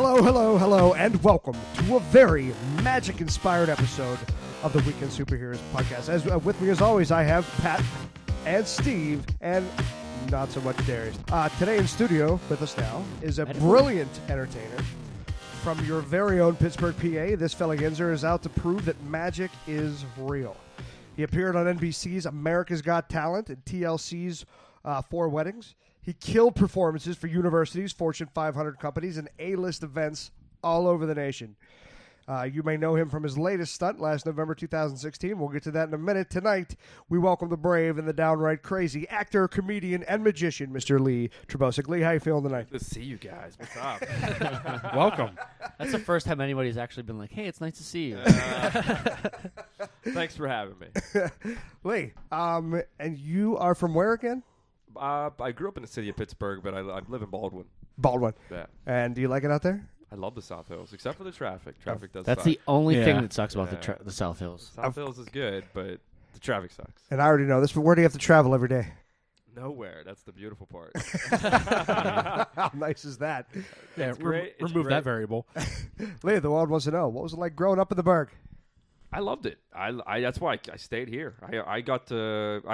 Hello, and welcome to a very magic-inspired episode of the Weekend Superheroes podcast. As with me, as always, I have Pat and Steve, and not so much Darius. Today in studio with us now is a brilliant entertainer from your very own Pittsburgh, PA. This fella Ginzer is out to prove that magic is real. He appeared on NBC's America's Got Talent and TLC's Four Weddings. He killed performances for universities, Fortune 500 companies, and A-list events all over the nation. You may know him from his latest stunt last November 2016. We'll get to that in a minute. Tonight, we welcome the brave and the downright crazy actor, comedian, and magician, Mr. Lee Terbosic. Lee, how you feeling tonight? Good to see you guys. What's up? Welcome. That's the first time anybody's actually been like, hey, it's nice to see you. Thanks for having me. Lee, and you are from where again? I grew up in the city of Pittsburgh, but I live in Baldwin. Baldwin. Yeah. And do you like it out there? I love the South Hills, except for the traffic. Traffic does That's suck. the only thing that sucks about Yeah. the South Hills. South Hills is good, but the traffic sucks. And I already know this, but where do you have to travel every day? Nowhere. That's the beautiful part. How nice is that? Yeah, It's great. It's remove great. that variable. Lee, the world wants to know, what was it like growing up in the Berg? I loved it. I that's why I stayed here. I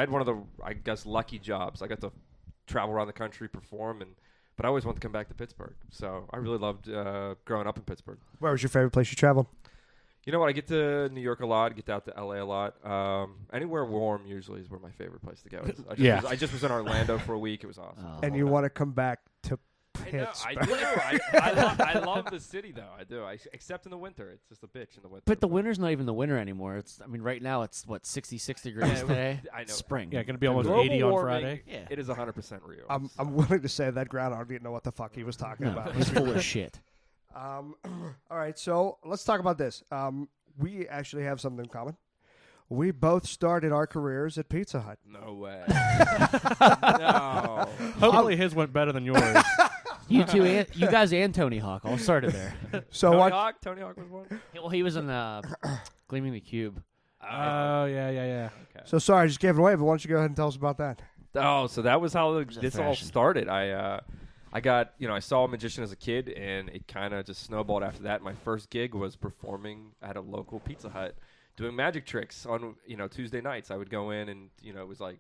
had one of the, I guess, lucky jobs. I got to travel around the country, perform, but I always wanted to come back to Pittsburgh. So I really loved growing up in Pittsburgh. Where was your favorite place you traveled? You know what? I get to New York a lot. Get out to LA a lot. Anywhere warm usually is where my favorite place to go is. I just was in Orlando for a week. It was awesome. And you want to come back to I know, Pittsburgh? I do. I love the city though. I do. Except in the winter, it's just a bitch in the winter. But the winter's not even the winter anymore. Right now it's, 66 degrees today? I know. Spring. Yeah, going to be almost Global 80 on warming, Friday. Yeah. It is 100% real. I'm willing to say that groundhog didn't know what the fuck he was talking about. He's full of shit. All right, so let's talk about this. We actually have something in common. We both started our careers at Pizza Hut. No way. No. Hopefully his went better than yours. You two, you guys and Tony Hawk all started there. So Tony Hawk was one. Well, he was in Gleaming the Cube. Oh, yeah. Okay. So sorry, I just gave it away, but why don't you go ahead and tell us about that? Oh, so that was how a this all fashion. started. I got, I saw a magician as a kid, and it kind of just snowballed after that. My first gig was performing at a local Pizza Hut, doing magic tricks on, Tuesday nights. I would go in, and it was like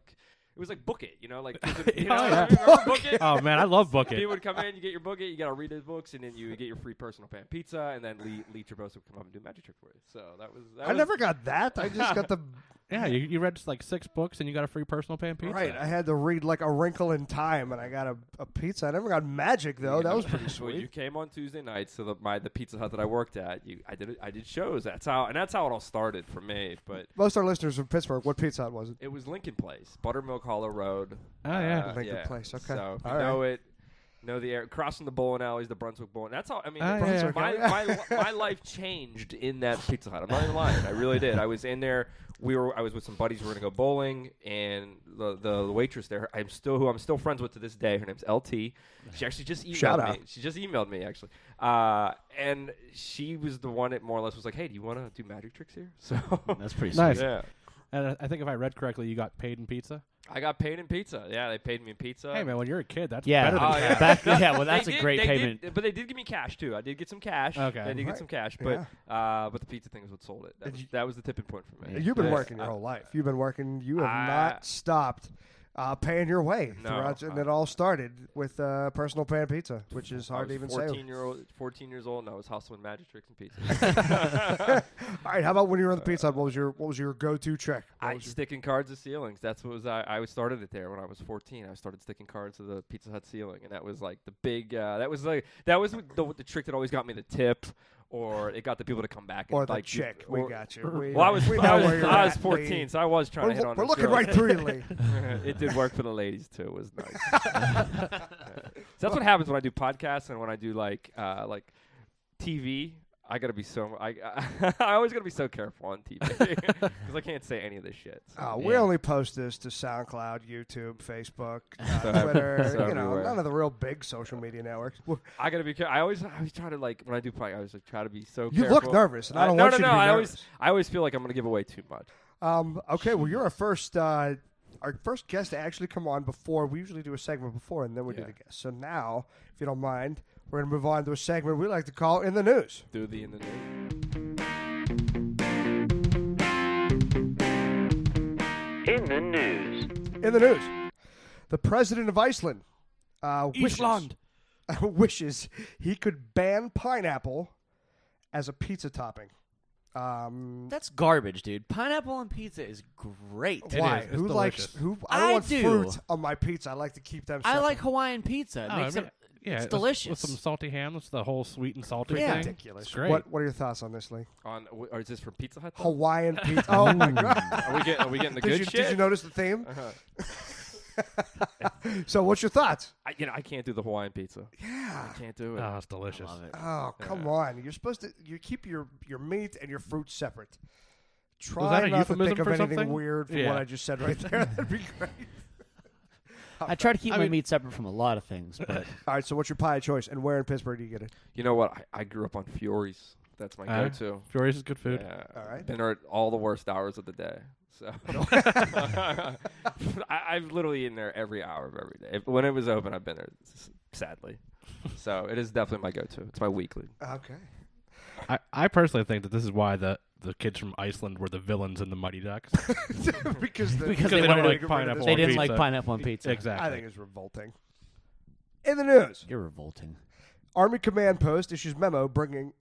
Book It, like yeah. remember Book It? Oh, man, I love Book It. People would come in, you get your Book It, you got to read his books, and then you get your free personal pan pizza, and then Lee Terbosic would come up and do a magic trick for you. So that was. I never got that. I just got the Yeah, you read just like 6 books and you got a free personal pan pizza. right. I had to read like A Wrinkle in Time, and I got a pizza. I never got magic though. That was pretty Well, you sweet. came on Tuesday nights to the Pizza Hut that I worked at. I did shows. That's how it all started for me. But Most of our listeners from Pittsburgh. What Pizza Hut was it? it was Lincoln Place, Buttermilk Hollow Road. Oh, yeah. Lincoln Place, okay. So if All you know it. Know the area, crossing the bowling alleys, the Brunswick bowling. That's how. I mean, yeah. my life changed in that Pizza Hut. I'm not even lying. I really did. I was in there. I was with some buddies who were gonna go bowling, and the waitress there, who I'm still friends with to this day. Her name's LT. She actually just emailed Shout me. out. She just emailed me actually, and she was the one that more or less was like, "Hey, do you want to do magic tricks here?" So That's pretty Nice. sweet. yeah. And I think if I read correctly, you got paid in pizza. I got paid in pizza. Yeah, they paid me in pizza. Hey, man, when you're a kid, that's Yeah. better than Oh, cash. yeah. Well, that's They a great they payment. but they did give me cash too. I did get some cash. Okay. I did get Right. some cash, Yeah. but the pizza thing is what sold it. That was the tipping point for me. You've been Yeah. working your whole life. You've been working. You have I- not stopped paying your way No. throughout, and it all started with personal pan pizza, which is hard to even say. 14 years old, and I was hustling magic tricks and pizza. All right, how about when you were on the Pizza Hut? What was your go-to trick? I sticking cards to ceilings. That's what was I started it there when I was 14. I started sticking cards to the Pizza Hut ceiling, and that was like the big. That was the trick that always got me the tip, or it got the people to come back. And Or the like, chick. or- We got you. We Well, I was know where you're I was at, 14, Lee. so I was trying to hit on. We're those looking girls. right through you, Lee. It did work for the ladies too. It was nice. So that's what happens when I do podcasts and when I do like TV. I gotta be I always gotta be so careful on TV because I can't say any of this shit. So. We only post this to SoundCloud, YouTube, Facebook, So- Twitter. so everywhere. None of the real big social media networks. I gotta be careful. I always try to when I do podcasts, I always try to be so. You careful. look nervous, and I don't no, want no, you no. to be I nervous. always feel like I'm gonna give away too much. Okay, well, you're our first our first guest to actually come on before. We usually do a segment before, and then we do Yeah. the guest. So now, if you don't mind, we're going to move on to a segment we like to call In the News. Do the in the news. In the news. In the news, the president of Iceland Iceland. wishes he could ban pineapple as a pizza topping. That's garbage, dude. Pineapple on pizza is great. It Why? is. It's Who delicious. likes who? I don't I want do. fruit on my pizza. I like to keep them. I Separate. like Hawaiian pizza. It Oh, makes I mean, it yeah, it's with delicious. some salty ham. That's the whole sweet and salty Yeah. thing. ridiculous. It's great. What are your thoughts on this, Lee? Or is this for Pizza Hut? though? Hawaiian pizza. Oh my god! Are we getting the good Did you, shit? did you notice the theme? Uh-huh. So, what's your thoughts? I can't do the Hawaiian pizza. Yeah. I can't do it. Oh, it's delicious. Love it. Oh, come on! You're supposed to. You keep your meat and your fruit separate. Was Try that a not to euphemism think of for anything something? weird from Yeah. what I just said right there. That'd be great. I try to keep I my mean- meat separate from a lot of things, but All right. So, what's your pie of choice, and where in Pittsburgh do you get it? You know what? I grew up on Fiore's. That's my go-to. Furious is good food. Yeah. All right. Been there at all the worst hours of the day. So I've literally eaten there every hour of every day. When it was open, I've been there, sadly. So it is definitely my go-to. It's my weekly. Okay. I personally think that this is why the kids from Iceland were the villains in the Mighty Ducks. because Because they wanted don't to like get rid of pineapple this- they on didn't pizza. like pineapple on pizza. Exactly. I think it's revolting. In the news, You're revolting. Army Command Post issues memo banning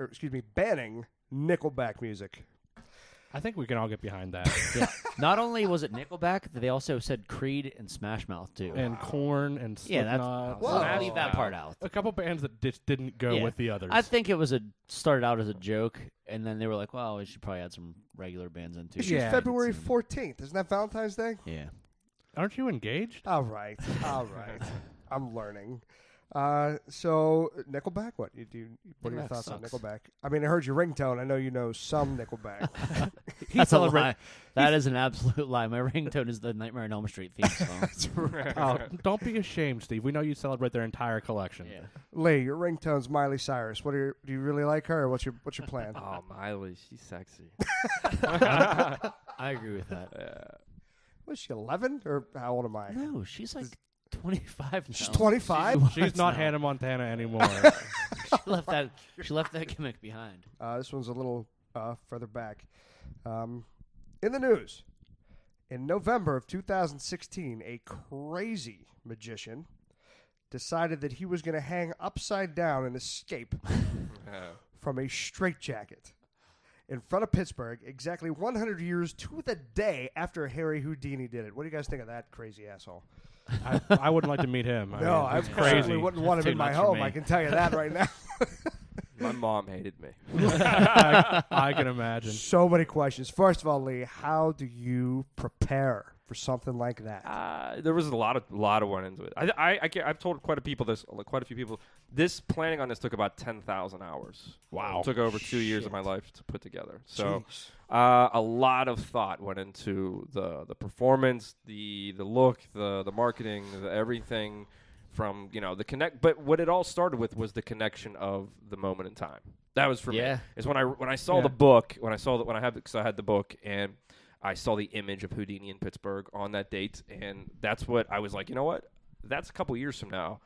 Nickelback music. I think we can all get behind that. Yeah. Not only was it Nickelback, they also said Creed and Smash Mouth too. And Korn and yeah, that's Slipknot. Whoa. we'll leave that part out. A couple bands that just didn't go Yeah. with the others. I think it was started out as a joke, and then they were like, "Well, we should probably add some regular bands in too." Issues Yeah. February 14th. Isn't that Valentine's Day? Yeah. Aren't you engaged? All right. All right. I'm learning. So Nickelback, what are your Nickelback thoughts sucks. on Nickelback? I mean, I heard your ringtone. I know you know some Nickelback. That's a lie. That is an absolute lie. My ringtone is the Nightmare on Elm Street theme song. Oh, don't be ashamed, Steve. We know you celebrate their entire collection. Yeah. Lee, your ringtone's Miley Cyrus. Do you really like her? Or what's your plan? Oh, Miley, she's sexy. I agree with that. Yeah. Was she 11 or how old am I? No, she's like 25 now. She's 25. She's not now. Hannah Montana anymore. She left that gimmick behind. This one's a little further back. In the news, in November of 2016, a crazy magician decided that he was going to hang upside down and escape from a straitjacket in front of Pittsburgh exactly 100 years to the day after Harry Houdini did it. What do you guys think of that crazy asshole? I wouldn't like to meet him. I it's certainly crazy. wouldn't want him Too in my much for home. me. I can tell you that right now. My mom hated me. I can imagine. So many questions. First of all, Lee, how do you prepare for something like that? There was a lot of went into it. I've told quite a few people. This planning on this took about 10,000 hours. Wow. It took over 2 years of my life to put together. So Jeez. a lot of thought went into the performance, the look, the marketing, everything from the connect. But what it all started with was the connection of the moment in time. That was for me. Is when I saw the book, because I had the book and I saw the image of Houdini in Pittsburgh on that date, and that's what I was like, you know what? That's a couple years from now.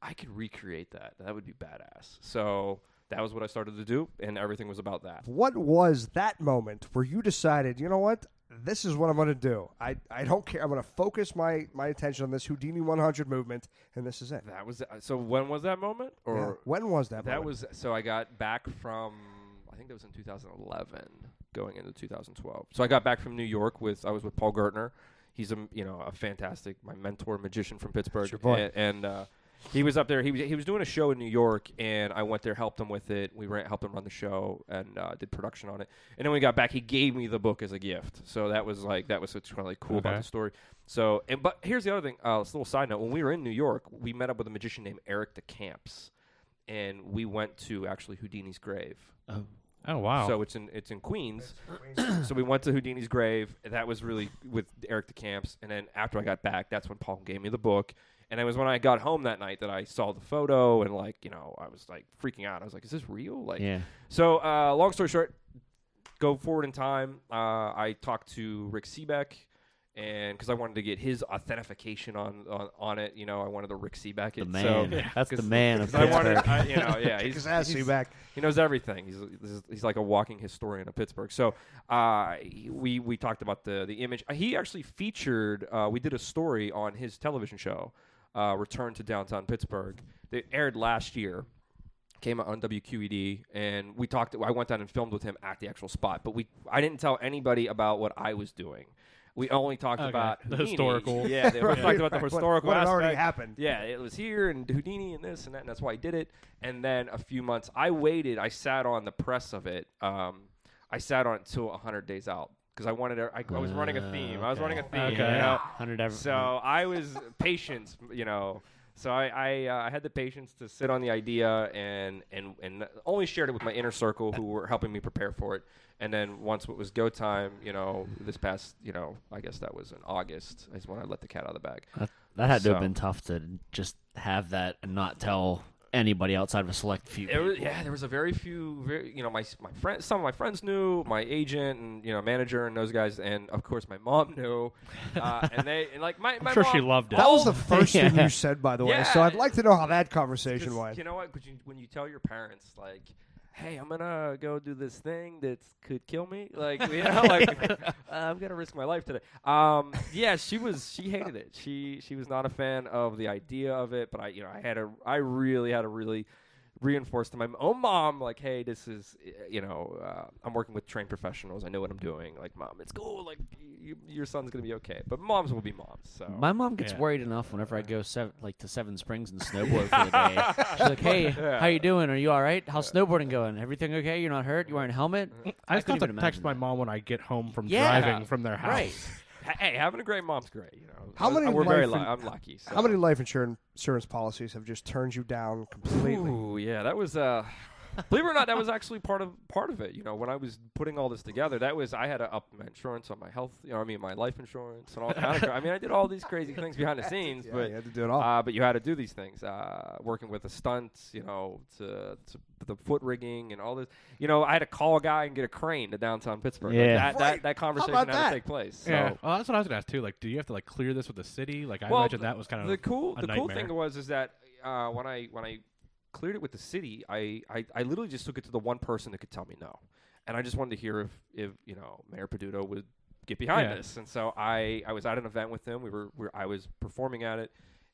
I could recreate that. That would be badass. So that was what I started to do, and everything was about that. What was that moment where you decided, you know what? This is what I'm going to do. I don't care. I'm going to focus my attention on this Houdini 100 movement, and this is it. That was so. When was that moment? Or Yeah. When was that that moment? was so. I got back from. I think that was in 2011, going into 2012. So I got back from New York I was with Paul Gertner. He's a fantastic, my mentor, magician from Pittsburgh. That's your boy. And he was up there. He was doing a show in New York, and I went there, helped him with it. Helped him run the show and did production on it. And then when we got back, he gave me the book as a gift. So that was what's really cool about the story. So but here's the other thing. This little side note: when we were in New York, we met up with a magician named Eric DeCamps, and we went to actually Houdini's grave. Oh wow. So it's in Queens. So we went to Houdini's grave. That was really with Eric DeCamps. And then after I got back, that's when Paul gave me the book. And it was when I got home that night that I saw the photo and I was like freaking out. I was like, is this real? So long story short, go forward in time. I talked to Rick Seebeck and because I wanted to get his authentication on it, you know, I wanted the Rick Seaback. The man. That's the man of I wanted, Pittsburgh. you know, yeah, Kick his ass, Seaback. he knows everything. He's like a walking historian of Pittsburgh. So we talked about the image. He actually featured. We did a story on his television show, Return to Downtown Pittsburgh. They aired last year. Came out on WQED, and we talked. I went down and filmed with him at the actual spot, but I didn't tell anybody about what I was doing. We only talked about the Houdini. historical. Yeah, we talked about the historical what had aspect. already happened. Yeah, it was here and Houdini and this and that, and that's why I did it. And then a few months, I waited. I sat on the press of it. I sat on it until 100 days out because I wanted. I was running a theme. I was running a theme. Okay. You know? 100 So I was patient. You know. So I had the patience to sit on the idea and only shared it with my inner circle who were helping me prepare for it. And then once it was go time, you know, this past, you know, I guess that was in August is when I let the cat out of the bag. That had to have been tough to just have that and not tell anybody outside of a select few. There was a very few, you know, my friends, some of my friends knew, my agent and, you know, manager and those guys, and of course my mom knew, and like my I'm sure mom, she loved it. That was the first thing Yeah. you said, by the way. Yeah. So I'd like to know how that conversation went. You know what? When you tell your parents, like, hey, I'm gonna go do this thing that could kill me, like, you know, like, I'm gonna risk my life today. Yeah, she hated it. She was not a fan of the idea of it, but I really had to reinforce to my own mom, like, hey, this is, you know, I'm working with trained professionals. I know what I'm doing. Like, Mom, it's cool. Like, your son's gonna be okay. But moms will be moms. So My mom gets Yeah. worried enough whenever I go to Seven Springs and snowboard for the day. She's like, "Hey, how you doing? Are you all right? How's snowboarding going? Everything okay? You're not hurt? You wearing a helmet?" I just have couldn't to text even my imagine mom when I get home from Yeah. driving from their house. Right. hey, having a great mom's great. You know, How many we're very life I'm lucky. So. How many life insurance policies have just turned you down completely? Ooh, yeah, that was believe it or not, that was actually part of it. You know, when I was putting all this together, I had to up my insurance on my health. You know, my life insurance and all kind of. I did all these crazy things behind the scenes, Yeah, but you had to do it all. but you had to do these things. Working with the stunts, you know, to the foot rigging and all this. You know, I had to call a guy and get a crane to downtown Pittsburgh. Yeah. Like, Right. that conversation about had that? to take place. So. Yeah. Well, that's what I was gonna ask too. Like, do you have to like clear this with the city? Like, I Well, imagine that was kind of the cool a the cool nightmare. thing was that when I cleared it with the city, I literally just took it to the one person that could tell me no, and I just wanted to hear if you know, Mayor Peduto would get behind Yeah. this. And so I was at an event with him. I was performing at it.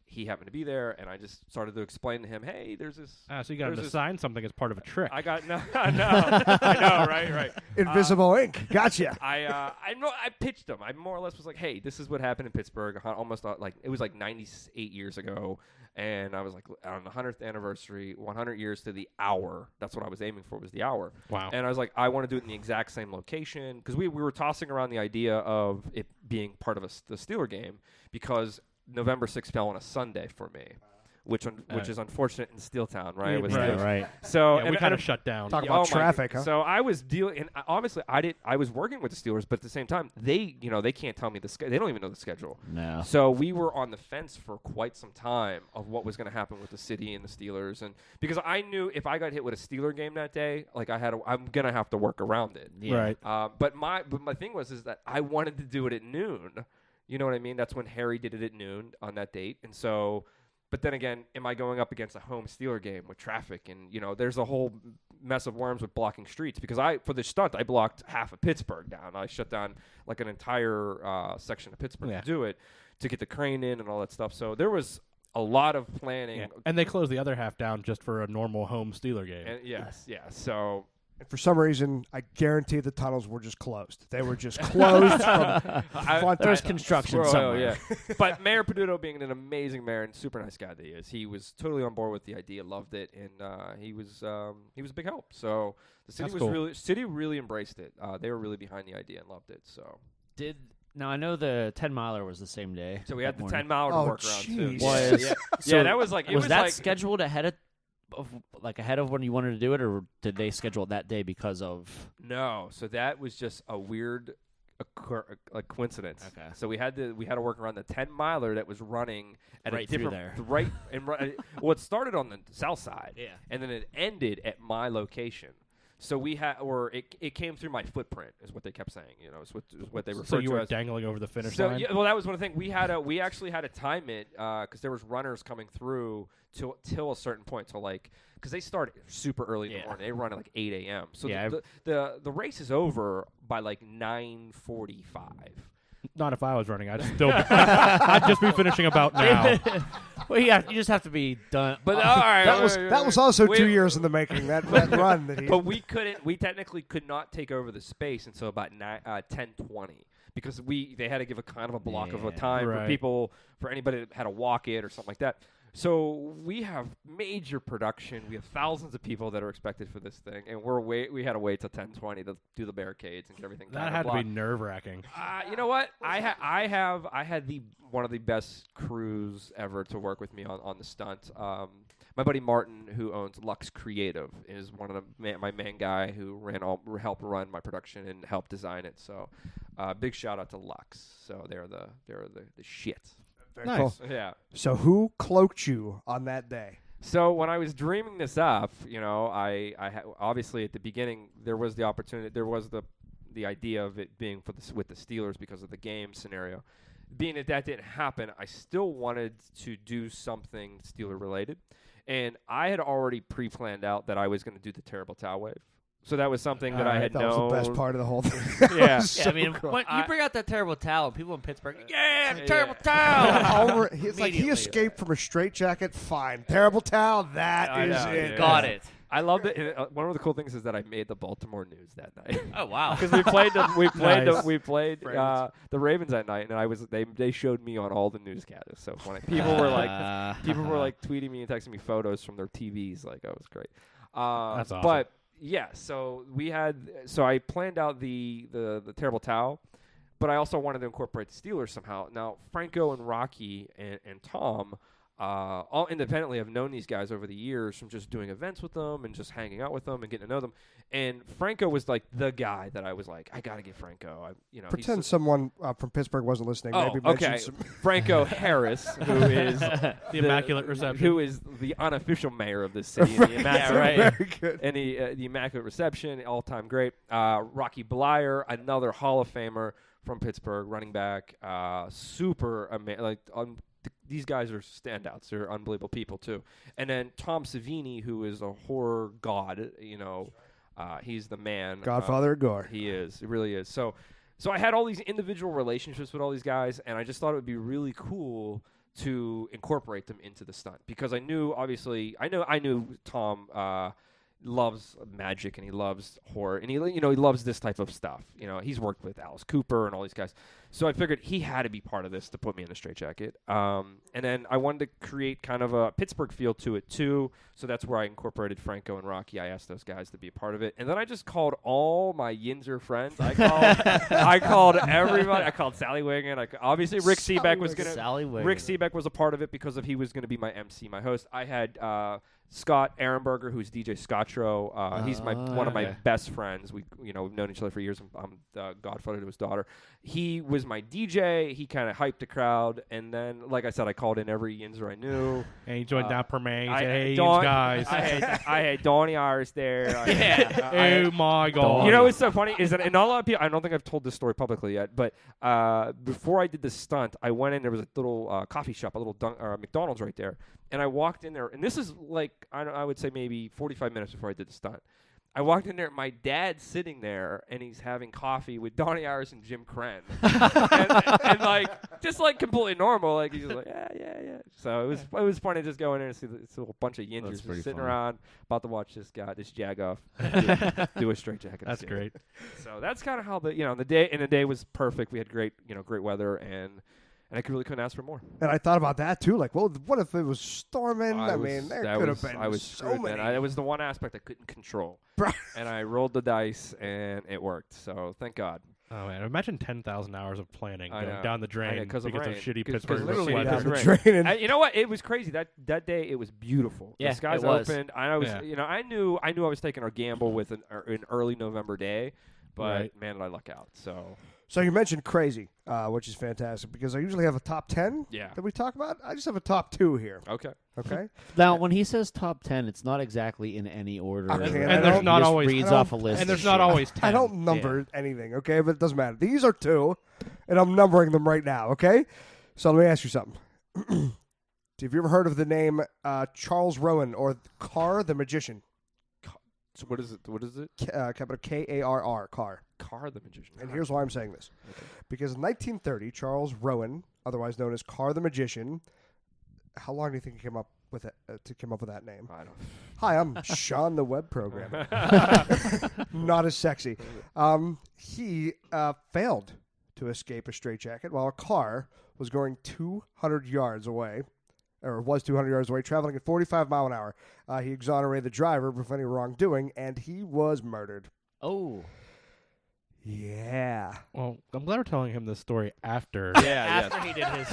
He happened to be there, and I just started to explain to him, hey, there's this. So you got him there's to this- sign something as part of a trick. I got no, I know, right. Invisible ink. Gotcha. I pitched him. I more or less was like, hey, this is what happened in Pittsburgh. Almost like it was like 98 years ago, and I was like, on the 100th anniversary, 100 years to the hour. That's what I was aiming for, was the hour. Wow. And I was like, I want to do it in the exact same location, because we were tossing around the idea of it being part of the Steeler game, because November 6th fell on a Sunday for me, which is unfortunate in Steeltown, right? It was Right. So Yeah, and we I- kind of shut down. Talk yeah, about oh my traffic, God. huh? So I was dealing, and obviously I was working with the Steelers, but at the same time, they can't tell me the schedule. They don't even know the schedule. No. So we were on the fence for quite some time of what was going to happen with the city and the Steelers, and because I knew if I got hit with a Steeler game that day, like I'm gonna have to work around it. Yeah. Right. But my thing is that I wanted to do it at noon. You know what I mean? That's when Harry did it at noon on that date, and so. But then again, am I going up against a home Steeler game with traffic? And, you know, there's a whole mess of worms with blocking streets, because for the stunt, I blocked half of Pittsburgh down. I shut down like an entire section of Pittsburgh to do it, to get the crane in and all that stuff. So there was a lot of planning. Yeah. And they closed the other half down just for a normal home Steeler game. And yes. So And for some reason, I guarantee the tunnels were just closed. They were just closed from front There was to construction Well, somewhere. yeah. But Mayor Peduto, being an amazing mayor and super nice guy that he is, he was totally on board with the idea, loved it, and he was a big help. So the city That's cool. city really embraced it. They were really behind the idea and loved it. So Now, I know the 10-miler was the same day. we had that the morning. 10 mile to Oh, work around too. jeez. Was- yeah. So Yeah, that was like it was that like scheduled ahead of when you wanted to do it, or did they schedule it that day because of? No, so that was just a weird a coincidence. Okay. So we had to work around the 10 miler that was running at Right a through different there. right and well, it started on the south side. Yeah. And then it ended at my location. So we had, or it came through my footprint, is what they kept saying. You know, is what they referred to. So you were as. dangling over the finish So line. yeah, well, that was one thing. We actually had to time it because there was runners coming through till a certain point. So like, because they start super early in the morning, they run at like 8 a.m. So the race is over by like 9:45. Not if I was running. I'd just be finishing about now. Well, you just have to be done. But all right, that was also 2 years in the making. That run that he. But we couldn't. We technically could not take over the space until about 10:20 because they had to give a kind of a block of a time for anybody that had to walk it or something like that. So we have major production. We have thousands of people that are expected for this thing, and we had to wait till 10:20 to do the barricades and get everything. That had to be nerve-wracking. You know what? I had one of the best crews ever to work with me on the stunt. My buddy Martin, who owns Lux Creative, is one of my main guy who helped run my production and helped design it. So, big shout out to Lux. So they're the shit. Very Nice. cool. Yeah. So who cloaked you on that day? So when I was dreaming this up, you know, obviously at the beginning there was the opportunity, there was the idea of it being with the Steelers because of the game scenario. Being that didn't happen, I still wanted to do something Steeler related, and I had already pre-planned out that I was going to do the terrible towel wave. So that was something that I had known. That was the best part of the whole thing. Yeah. So I mean, cool. when you bring out that terrible towel, people in Pittsburgh, terrible Yeah, towel. He's like, he escaped from a straitjacket. Fine, terrible towel. That I is know, it. yeah. Got it. I loved it. One of the cool things is that I made the Baltimore News that night. Oh wow. Because we played Nice. the Ravens that night, and they showed me on all the newscasts. So funny. People were like tweeting me and texting me photos from their TVs. Like, oh, it was great. That's awesome. But yeah, so I planned out the terrible towel, but I also wanted to incorporate the Steelers somehow. Now Franco and Rocky and Tom. All independently, I've known these guys over the years from just doing events with them and just hanging out with them and getting to know them. And Franco was like the guy that I was like, I gotta get Franco. Pretend someone from Pittsburgh wasn't listening. Oh, Maybe okay. mention some. Franco Harris, who is the Immaculate Reception. who is the unofficial mayor of this city. And the Immaculate, Very good. and the Immaculate Reception, all-time great. Rocky Bleier, another Hall of Famer from Pittsburgh, running back, super amazing. These guys are standouts. They're unbelievable people too. And then Tom Savini, who is a horror god. You know, he's the man. Godfather of Gore. He is. It really is. So I had all these individual relationships with all these guys, and I just thought it would be really cool to incorporate them into the stunt because I knew Tom loves magic and he loves horror and he loves this type of stuff. You know, he's worked with Alice Cooper and all these guys. So I figured he had to be part of this to put me in the straitjacket. And then I wanted to create kind of a Pittsburgh feel to it too. So that's where I incorporated Franco and Rocky. I asked those guys to be a part of it. And then I just called all my Yinzer friends. I called everybody. I called Sally Wiggin. Obviously Rick Seebeck was going to. Rick Seebeck was a part of it because he was going to be my MC, my host. I had Scott Ehrenberger, who's DJ Scotro. He's one of my best friends. We've known each other for years. I'm the godfather to his daughter. He was my DJ. He kind of hyped the crowd, and then, like I said, I called in every Yinzer I knew. And he joined down per man. He said, "Hey, guys." I had Donnie Iris there. Oh my God! You know what's so funny is that, and a lot of people, I don't think I've told this story publicly yet, but before I did the stunt, I went in. There was a little coffee shop, a little McDonald's right there. And I walked in there, and this is like, I would say maybe 45 minutes before I did the stunt. I walked in there, my dad's sitting there, and he's having coffee with Donnie Iris and Jim Krenn. and like, just like completely normal. Like, he's just like, yeah. So it was funny just going in and see this little bunch of Yinzers just sitting around, about to watch this jagoff do a straitjacket. That's great. So that's kind of how the day was perfect. We had great weather, and I really couldn't ask for more. And I thought about that too. Like, well, what if it was storming? There could have been so many. It was the one aspect I couldn't control. And I rolled the dice, and it worked. So thank God. Oh man! Imagine 10,000 hours of planning going know. down the drain because of shitty Cause Pittsburgh literally weather. down the drain. You know what? It was crazy. That day it was beautiful. Yeah, the skies it was. opened. I was, I knew I was taking a gamble with an early November day, but man, did I luck out. So So you mentioned crazy, which is fantastic because I usually have a top 10 Yeah. that we talk about. I just have a top 2 here. Okay. Okay. Now, when he says top 10, it's not exactly in any order. Okay, and there's not He always- reads I don't- off a list. And there's of not shit. always 10. I don't number anything, okay? But it doesn't matter. These are 2, and I'm numbering them right now, okay? So let me ask you something. Have you ever heard of the name Charles Rowan or Carr the Magician? So what is it? What is it? Capital K-A-R-R, Carr. Carr the Magician. And here's why I'm saying this. Because in 1930, Charles Rowan, otherwise known as Carr the Magician, how long do you think he came up with it, to come up with that name? I don't. Hi, I'm Sean, the web programmer. Not as sexy. He failed to escape a straitjacket while a car was going 200 yards away, or was 200 yards away, traveling at 45 mile an hour. He exonerated the driver of any wrongdoing, and he was murdered. Oh. Yeah. Well, I'm glad we're telling him this story after. Yeah. After he did his.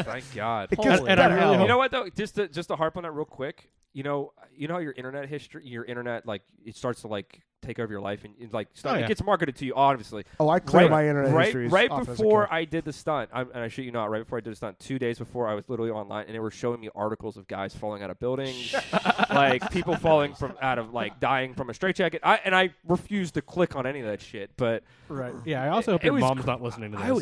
Thank God. It gets And I better. really hope- You know what though? Just to harp on that real quick. You know how your internet history, your internet like it starts to like take over your life and like Oh, yeah. it gets marketed to you. Obviously, Oh, I clear Right- my internet history as right often as I before can. I did the stunt, and I shit you not, right before I did the stunt, 2 days before, I was literally online, and they were showing me articles of guys falling out of buildings, like people falling out of like dying from a straitjacket. I refused to click on any of that shit, but Right. Yeah, I also hope It your was mom's not listening to this. it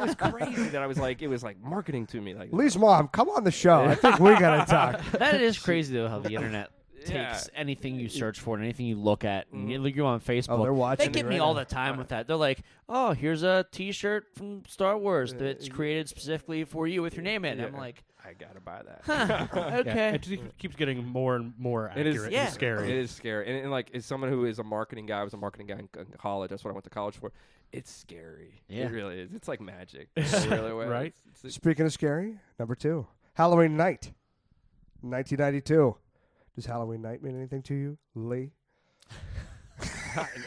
was crazy that I was like, it was like marketing to me, like Lee's mom, come on the show. I think we got to talk. That is crazy, though, how the internet Yeah. takes anything you search for and anything you look at. And you go on Facebook. Oh, they're watching They get me me right all now. the time with that. They're like, oh, here's a T-shirt from Star Wars that's created specifically for you with your name in it. And I'm like, I gotta buy that. Yeah, okay. it just keeps getting more and more It is- accurate yeah. and scary. It is scary, and like as someone who is a marketing guy, I was a marketing guy in college. That's what I went to college for. It's scary. Yeah. It really is. It's like magic. It really was. Right? It's Speaking of scary, number 2, Halloween night, 1992. Does Halloween night mean anything to you, Lee?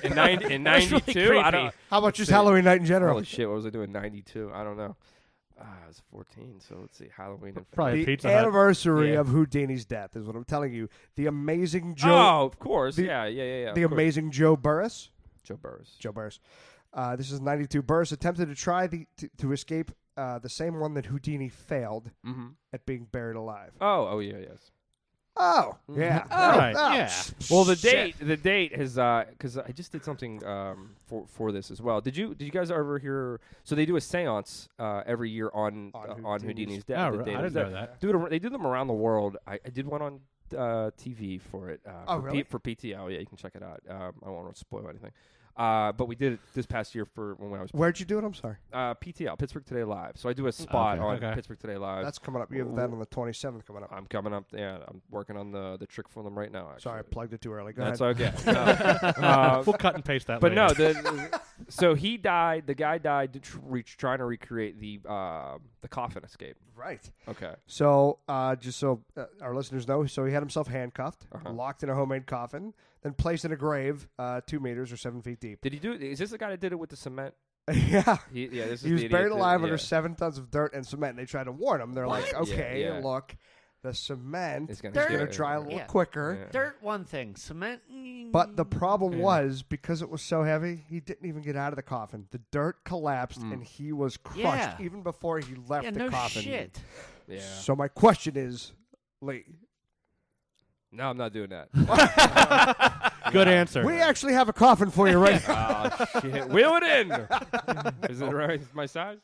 in That's really 92, I don't. creepy. How about just Halloween night in general? Holy shit! What was I doing in 92? I don't know. I was 14, so let's see. Halloween. And Probably The Pizza Hut. anniversary Yeah. of Houdini's death is what I'm telling you. The amazing Joe, Oh, of course. the- Yeah. the of course. amazing Joe Burris. Joe Burris. Joe Burris. This is 92. Burris attempted to try to escape the same one that Houdini failed Mm-hmm. at being buried alive. Oh, yeah, yes. Oh, yeah. Oh, right, yeah. Well, the Shit. date is because I just did something for this as well. Did you guys ever hear? So they do a séance every year on Houdini's death. Oh, the date I of his didn't know death. that. They do them around the world. I did one on TV for it. Oh, really? For PTO, yeah, you can check it out. I won't spoil anything. But we did it this past year for when I was Where'd you do it? I'm sorry. PTL, Pittsburgh Today Live. So I do a spot on Okay. Pittsburgh Today Live. That's coming up. You have that on the 27th coming up. I'm coming up. Yeah, I'm working on the trick for them right now. Actually. Sorry, I plugged it too early. Go That's ahead. okay. No. We'll cut and paste that But later. no, so he died. The guy died trying to recreate the coffin escape. Right. Okay. So, just so our listeners know, so he had himself handcuffed, Uh-huh. locked in a homemade coffin, then placed in a grave 2 meters or 7 feet deep. Did he do? Is this the guy that did it with the cement? Yeah. Yeah. This is He was the buried idiot that- alive yeah. under 7 tons of dirt and cement. And they tried to warn him. They're like, Yeah, okay, yeah. look, the cement It's is gonna going get to it. dry a little Yeah. quicker. Yeah. Dirt, one thing. Cement. But the problem Yeah. was, because it was so heavy, he didn't even get out of the coffin. The dirt collapsed and he was crushed Yeah. even before he left Yeah, the no coffin. shit. Yeah. So my question is, Lee, No, I'm not doing that. Good answer. we actually have a coffin for you right now. Oh shit! Wheel it in. Is it right? My size?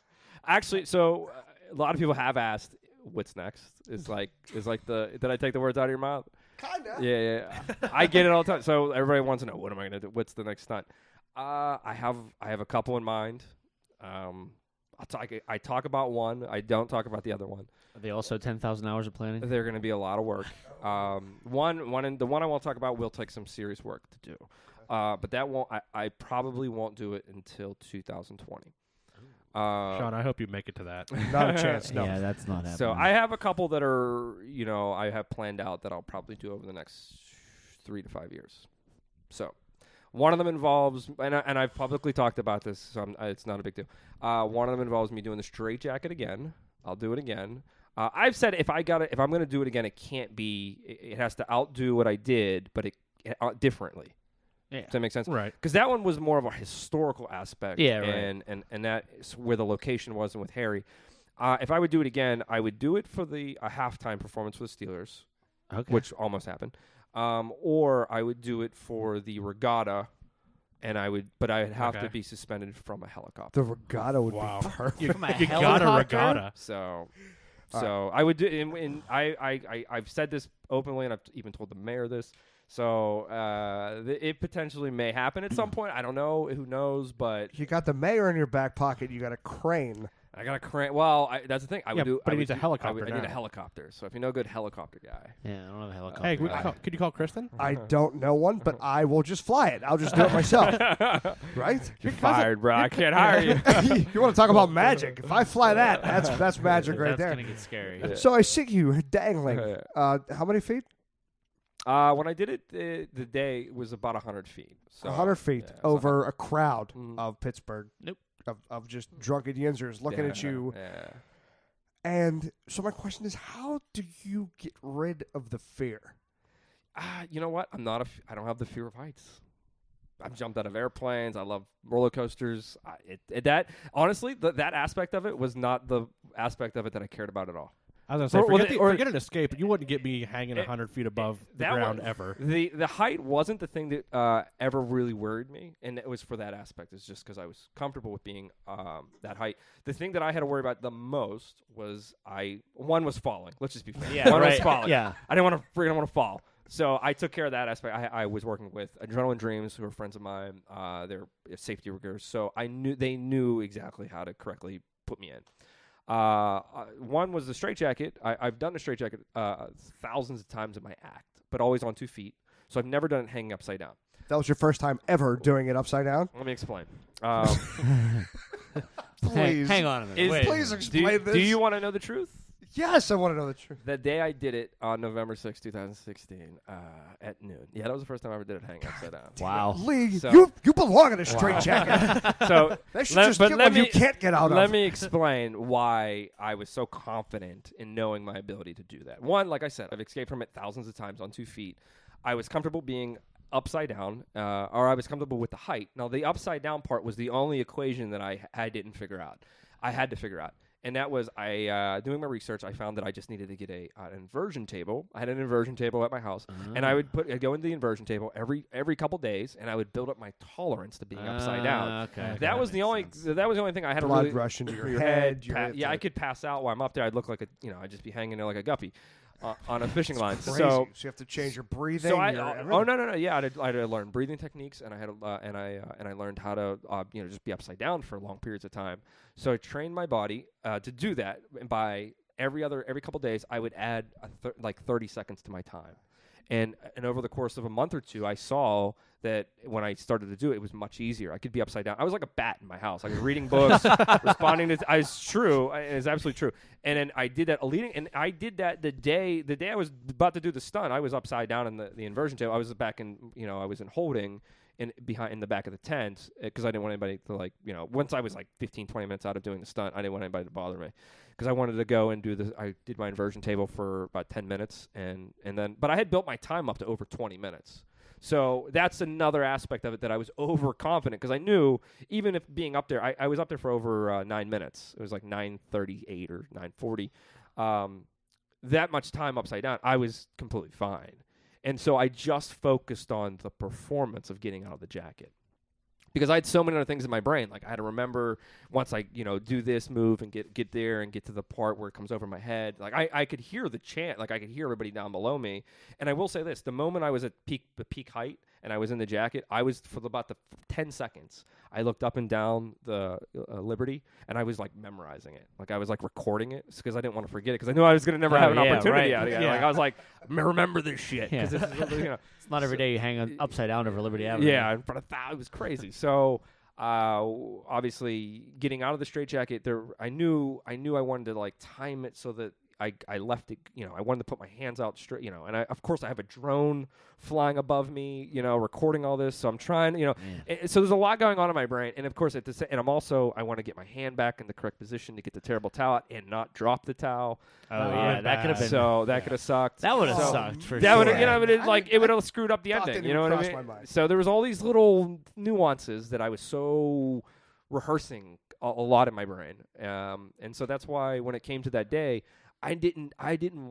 Actually, so a lot of people have asked, "What's next?" Is like the. Did I take the words out of your mouth? Kinda. Yeah. I get it all the time. So everybody wants to know, what am I going to do? What's the next stunt? I have a couple in mind. I talk about one. I don't talk about the other one. Are they also 10,000 hours of planning? They're going to be a lot of work. The one I won't talk about will take some serious work to do. But that won't. I probably won't do it until 2020. Sean, I hope you make it to that. Not a chance, no. Yeah, that's not happening. So I have a couple that are, I have planned out that I'll probably do over the next 3 to 5 years. So one of them involves, and I've publicly talked about this, so it's not a big deal. One of them involves me doing the straitjacket again. I'll do it again. I've said if I'm going to do it again, it can't be. It has to outdo what I did, but it differently. Yeah. Does that make sense? Right. Because that one was more of a historical aspect. Yeah, right. And that's where the location was, and with Harry. If I would do it again, I would do it for a halftime performance for the Steelers, Okay. which almost happened. Or I would do it for the regatta, but I'd have to be suspended from a helicopter. The regatta would Wow. be perfect. You From a got a helicopter? regatta. So I would do, and I've said this openly, and I've even told the mayor this. So it potentially may happen at some point. I don't know. Who knows? But You got the mayor in your back pocket. You got a crane. I got a crane. Well, that's the thing. I would do. but I he would needs a do- helicopter I need a now. helicopter. So if you know a good helicopter guy, Yeah, I don't have a helicopter. Hey, guy. could you call Kristen? I don't know one, but I will just fly it. I'll just do it myself. Right? you're fired, bro. I can't hire you. You want to talk about magic? If I fly that, that's magic right That's there. gonna get scary. So I see you dangling. How many feet? When I did it, the day was about 100 feet. So, 100 feet yeah, over a crowd Mhm. of Pittsburgh. Nope. Of just drunken yinzers looking at you. Yeah. And so my question is, how do you get rid of the fear? You know what? I don't have the fear of heights. I've jumped out of airplanes. I love roller coasters. That honestly, that aspect of it was not the aspect of it that I cared about at all. I was going to say, Or- forget an escape. You wouldn't get me hanging 100 feet above the that ground one- ever. The height wasn't the thing that ever really worried me, and it was for that aspect. It's just because I was comfortable with being that height. The thing that I had to worry about the most was one was falling. Let's just be fair. Yeah, one was right. falling. Yeah. I didn't want to fall. So I took care of that aspect. I was working with Adrenaline Dreams, who are friends of mine. They're safety riggers, so they knew exactly how to correctly put me in. One was the straitjacket. I've done the straitjacket thousands of times in my act, but always on 2 feet. So I've never done it hanging upside down. That was your first time ever doing it upside down? Let me explain. Please. Hang on a minute. Wait. Please explain this. Do you want to know the truth? Yes, I want to know the truth. The day I did it on November 6, 2016, at noon. Yeah, that was the first time I ever did it hanging upside down. Wow. Lee, So- you belong in a straitjacket. So That should just get one you can't get out let of. me explain why I was so confident in knowing my ability to do that. One, like I said, I've escaped from it thousands of times on 2 feet. I was comfortable being upside down, or I was comfortable with the height. Now, the upside down part was the only equation that I didn't figure out. I had to figure out. And that was, doing my research, I found that I just needed to get an inversion table. I had an inversion table at my house, and I'd go into the inversion table every couple days, and I would build up my tolerance to being upside down. Okay. That was the only thing I had Blood to really rush into your your head. I could pass out while I'm up there. I'd look like I'd just be hanging there like a guppy on a fishing line. Crazy. So you have to change your breathing. so your yeah, I had to learn breathing techniques, and I had and I learned how to just be upside down for long periods of time. So I trained my body to do that, and by every couple days I would add 30 seconds to my time, and over the course of a month or two, I saw that when I started to do it, it was much easier. I could be upside down. I was like a bat in my house. I was reading books, responding to. It's true. It's absolutely true. And then I did that I did that the day I was about to do the stunt. I was upside down in the inversion table. I was back in, I was in holding in the back of the tent because I didn't want anybody to once I was 15, 20 minutes out of doing the stunt, I didn't want anybody to bother me because I wanted to go and do this. I did my inversion table for about 10 minutes and then, but I had built my time up to over 20 minutes. So that's another aspect of it that I was overconfident because I knew even if being up there, I was up there for over 9 minutes. It was like 9:38 or 9:40. That much time upside down, I was completely fine. And so I just focused on the performance of getting out of the jacket. Because I had so many other things in my brain. Like I had to remember once I, do this move and get there and get to the part where it comes over my head. Like I could hear the chant. Like I could hear everybody down below me. And I will say this: the moment I was at the peak height and I was in the jacket, I was for about the 10 seconds. I looked up and down the Liberty, and I was memorizing it. Like I was recording it because I didn't want to forget it because I knew I was going to never have an opportunity out again. Yeah. Like I was like, remember this shit. Yeah. This is, It's not every day you hang upside down over Liberty Avenue. yeah, in front of it was crazy. So obviously getting out of the straitjacket, I knew I wanted to time it so that I left it, I wanted to put my hands out straight, and of course I have a drone flying above me, recording all this. So I'm trying, so there's a lot going on in my brain. And of course and I want to get my hand back in the correct position to get the terrible towel out and not drop the towel. Oh, yeah, that could have been. So that could have sucked. That would have sucked for that sure. It would have screwed up the Thought ending. didn't You know even what I cross mean? my mind. So there was all these little nuances that I was so rehearsing a lot in my brain. And so that's why when it came to that day, I didn't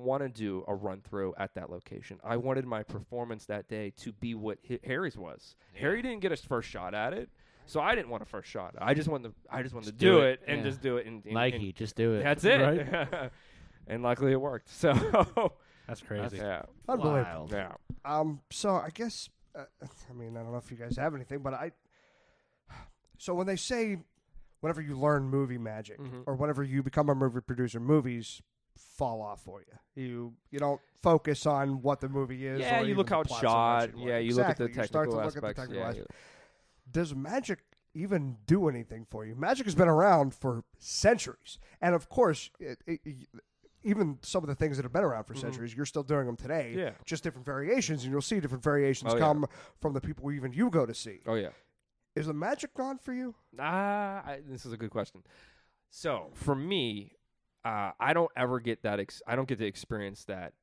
want to do a run through at that location. I wanted my performance that day to be what Harry's was. Yeah. Harry didn't get his first shot at it, so I didn't want a first shot. I just wanted to do it and just do it. Nike, just do it. That's it. Right? And luckily it worked. So that's crazy. Yeah, Unbelievable. Wild. yeah. So I guess, I don't know if you guys have anything, but so when they say whenever you learn movie magic or whenever you become a movie producer, movies fall off for you. You don't focus on what the movie is. Yeah, or you even look the how it's plot so much shot. anymore. Yeah, you exactly. look at the You start to technical look at the aspects. technical Yeah, aspects. Does magic even do anything for you? Magic has been around for centuries, and of course, even some of the things that have been around for centuries, you're still doing them today. Yeah. Just different variations, and you'll see different variations Oh, yeah. come from the people even you go to see. Oh yeah. Is the magic gone for you? This is a good question. So for me, I don't ever get that. I don't get to experience that.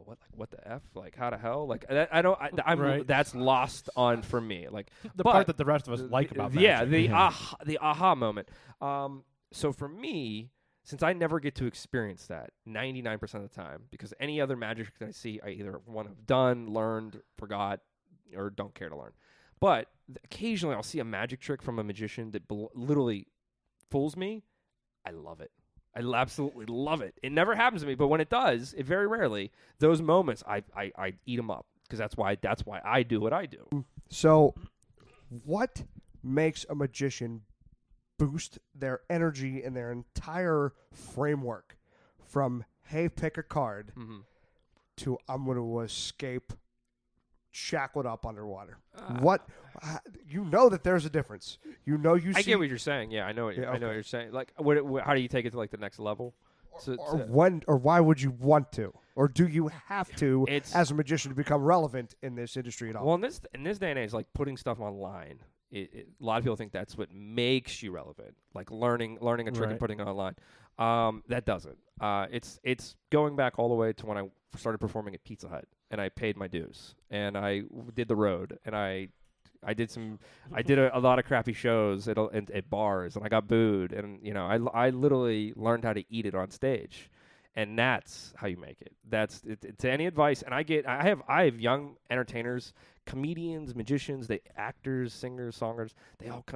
What the f? Like how the hell? Like I don't. I'm Right. That's lost on for me. Like The but part that the rest of us like about yeah, magic. the aha moment. So for me, since I never get to experience that 99% of the time, because any other magic that I see, I either want to have done, learned, forgot, or don't care to learn. But occasionally I'll see a magic trick from a magician that literally fools me. I love it. I absolutely love it. It never happens to me, but when it does, it very rarely, those moments, I eat them up, because that's why I do what I do. So, what makes a magician boost their energy and their entire framework from, hey, pick a card, to I'm going to escape shackled up underwater? You know that there's a difference. You know I get what you're saying. Yeah, I know what you're saying. Like, how do you take it to like the next level? Or why would you want to? Or do you have to, as a magician, to become relevant in this industry at all? Well, in this day and age, like putting stuff online, a lot of people think that's what makes you relevant. Like learning a trick and putting it online. That doesn't. It's going back all the way to when I started performing at Pizza Hut, and I paid my dues, and I did the road, and I did a lot of crappy shows at bars, and I got booed, and I literally learned how to eat it on stage, and that's how you make it. That's it, to any advice. And I have young entertainers, comedians, magicians, actors, singers, songwriters.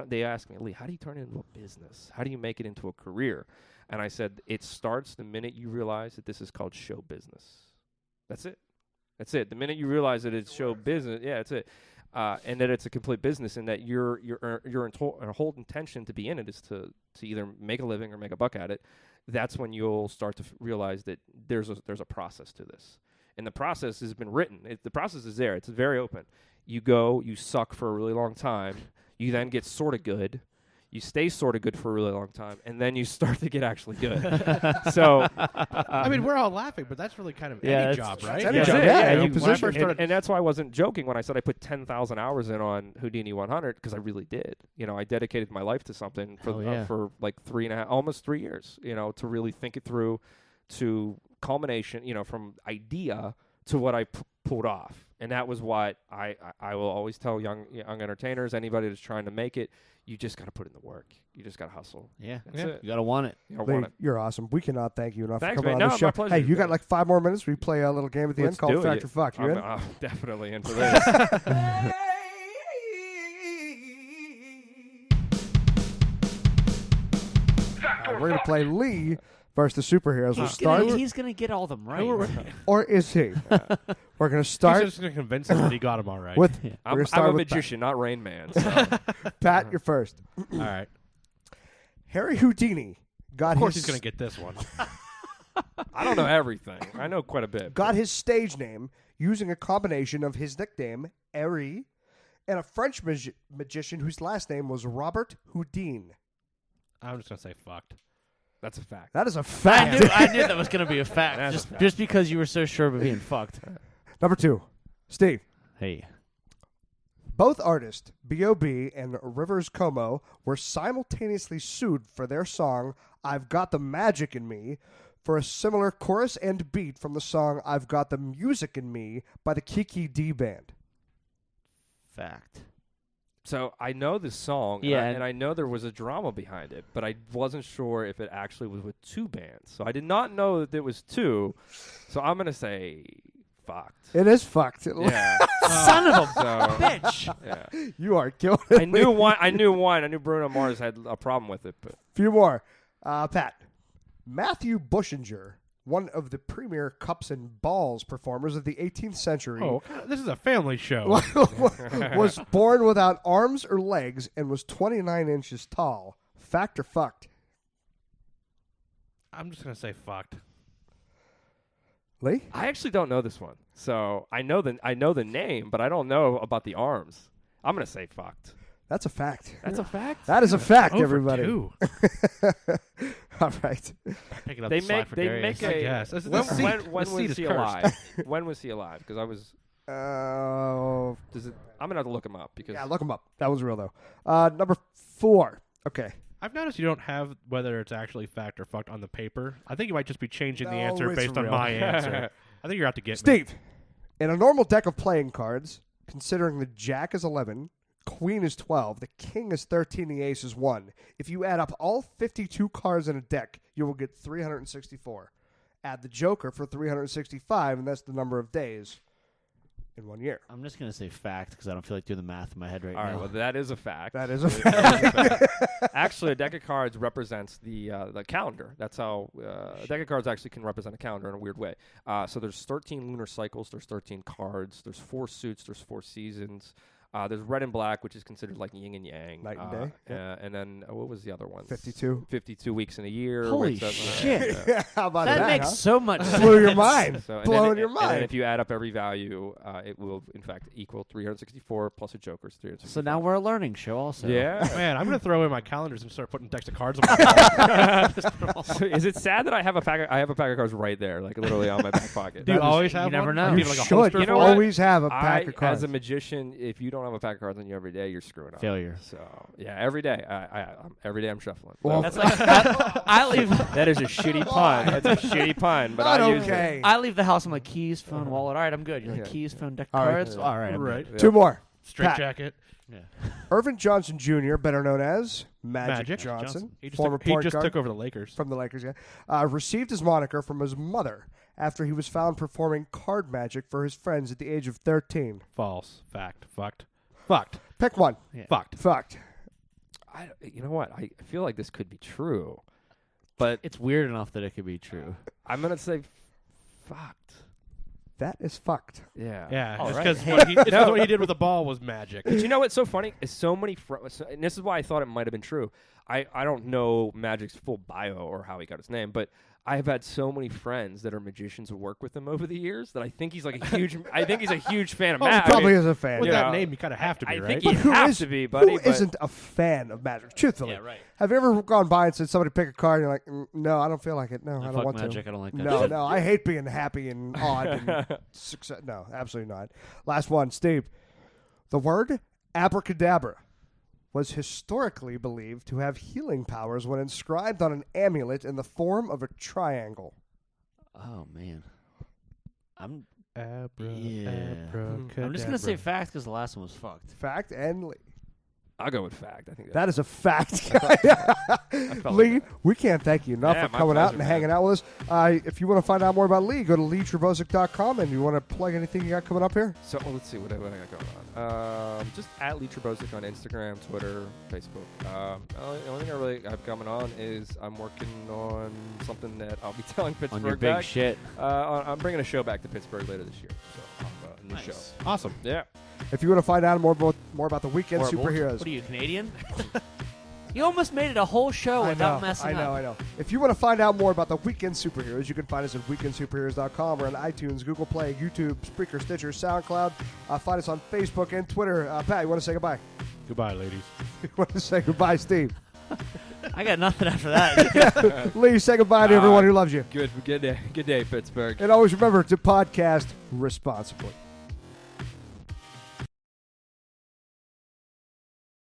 They ask me, Lee, how do you turn it into a business? How do you make it into a career? And I said, it starts the minute you realize that this is called show business. That's it. That's it. The minute you realize that it's show business, yeah, that's it. And that it's a complete business, and that your whole intention to be in it is to either make a living or make a buck at it. That's when you'll start to realize that there's a process to this, and the process has been written. The process is there. It's very open. You go, you suck for a really long time. You then get sort of good. You stay sort of good for a really long time, and then you start to get actually good. So, I mean, we're all laughing, but that's really kind of any job, right? Any job. When I first started, and that's why I wasn't joking when I said I put 10,000 hours in on Houdini 100, because I really did. I dedicated my life to something for like almost 3 years. To really think it through, to culmination. From idea to what I pulled off, and that was what I will always tell young entertainers, anybody that's trying to make it. You just got to put in the work. You just got to hustle. Yeah. That's it. You got to want it. Lee, you're awesome. We cannot thank you enough Thanks, for coming man. on No, the show. my pleasure. Hey, you got like 5 more minutes? We play a little game at the end called Fact or Fuck. You in? I'm definitely in for this. We're going to play Lee versus the superheroes. We'll start. He's gonna get all them right. Or is he? We're going to start. He's just going to convince us that he got him all right. with. I'm a magician, not Rain Man. So. Pat, you're first. All right. Harry Houdini got Of course his, he's going to get this one. I don't know everything. I know quite a bit. got his stage name using a combination of his nickname, Harry, and a French magician whose last name was Robert Houdin. I'm just going to say fucked. That's a fact. That is a fact. I knew that was going to be a fact. That's Just, a fact. just because you were so sure of it being fucked. Number 2, Steve. Hey. Both artists, B.O.B. and Rivers Como, were simultaneously sued for their song I've Got the Magic in Me for a similar chorus and beat from the song I've Got the Music in Me by the Kiki D Band. Fact. So I know this song, Yeah, and I know there was a drama behind it, but I wasn't sure if it actually was with 2 bands. So I did not know that there was 2. So I'm gonna say fucked. It is fucked. Yeah. Son of a So, bitch. yeah. You are killing it. I knew one. I knew Bruno Mars had a problem with it, but Few more. Pat. Matthew Bushinger, one of the premier cups and balls performers of the 18th century, Oh, this is a family show. was born without arms or legs and was 29 inches tall. Fact or fucked? I'm just gonna say fucked. Lee? I actually don't know this one. So I know the name, but I don't know about the arms. I'm gonna say fucked. That's a fact. That's a fact. That is a fact, Over everybody. 2. All right. Picking up They the slack make for they Darius. make I a. guess. This When, seat- when this seat was is he cursed. alive? When was he alive? Because I was. Uh, I'm gonna have to look him up because. yeah, look him up. That was real, though. Number 4. Okay. I've noticed you don't have whether it's actually fact or fucked on the paper. I think you might just be changing the No, answer it's based on real. my answer. I think you're out to get me. Steve, in a normal deck of playing cards, considering the Jack is 11, Queen is 12, the King is 13, the Ace is 1. If you add up all 52 cards in a deck, you will get 364. Add the Joker for 365, and that's the number of days in 1 year. I'm just going to say fact because I don't feel like doing the math in my head right All now. right. Well, that is a fact. That is a fact. Actually, a deck of cards represents the calendar. That's how a deck of cards actually can represent a calendar in a weird way. So there's 13 lunar cycles. There's 13 cards. There's 4 suits. There's 4 seasons. There's red and black, which is considered like yin and yang. Night and day. And then what was the other one? 52. 52 weeks in a year. Holy wakes up- shit. How about that that? makes huh? so much sense. Blew your mind. So, Blowing your And then mind. if you add up every value, it will in fact equal 364 plus a Joker's 365. So now we're a learning show also. Yeah. Man, I'm gonna throw in my calendars and start putting decks of cards on my wall. So is it sad that I have a pack of cards right there, like literally on my back pocket? Do you That was- always you have never one? know. Do You have like a should. holster You know for what? it? always have a pack of cards. As a magician, if you don't have a pack of cards on you every day, you're screwing up. Failure. So yeah, every day. Every day I'm shuffling. Well, That's like I leave. that is a shitty pun. That's a shitty pun, but Not I use okay. it. I leave the house. I'm like keys, phone, wallet. All right, I'm good. You're like Yeah. keys, phone, deck, All right. cards. All right, I'm Right. good. 2 more. Straight jacket. Yeah. Irvin Johnson Jr., better known as Magic Johnson, He just, former took, he point just guard took over the Lakers. from the Lakers, received his moniker from his mother after he was found performing card magic for his friends at the age of 13. False. Fact. Fucked. Fucked. Pick one. Yeah. Fucked. Fucked. You know what? I feel like this could be true, but It's weird enough that it could be true. I'm gonna say fucked. That is fucked. Yeah. Yeah, All it's right. because what he did with the ball was magic. But you know what's so funny? Is so many and this is why I thought it might have been true. I don't know Magic's full bio or how he got his name, but I've had so many friends that are magicians who work with him over the years that I think he's like a huge. I think he's a huge fan of He Magic. probably is a fan. With you that know, name, you kind of have to be, I right? think you Who have is- to be, buddy. Who but isn't a fan of Magic? Truthfully. Yeah, right. Have you ever gone by and said somebody pick a card and you're like, no, I don't feel like it. No, I don't Fuck want magic. to. I don't like that. No, shit. no, I hate being happy and odd and success. No, absolutely not. Last one, Steve. The word abracadabra was historically believed to have healing powers when inscribed on an amulet in the form of a triangle. Oh man. I'm Abra, I'm just gonna say fact because the last one was fucked. Fact and Lee. I'll go with fact. I think That is a fact. felt Lee, like we can't thank you enough Yeah, for my coming out pleasure, and man. hanging out with us. If you want to find out more about Lee, go to leeterbosic.com, and you want to plug anything you got coming up here? So let's see what I got going on. Just at Lee Terbosic on Instagram, Twitter, Facebook. The only thing I really have coming on is I'm working on something that I'll be telling Pittsburgh On your big back. shit. I'm bringing a show back to Pittsburgh later this year. So I'll have a new Nice. show. Awesome. Yeah. If you want to find out more about the Weekend Horrible. Superheroes. What are you, Canadian? You almost made it a whole show without messing up. I know. If you want to find out more about the Weekend Superheroes, you can find us at weekendsuperheroes.com or on iTunes, Google Play, YouTube, Spreaker, Stitcher, SoundCloud. Find us on Facebook and Twitter. Pat, you want to say goodbye? Goodbye, ladies. You want to say goodbye, Steve? I got nothing after that. Lee, say goodbye to everyone who loves you. Good day, Pittsburgh. And always remember to podcast responsibly.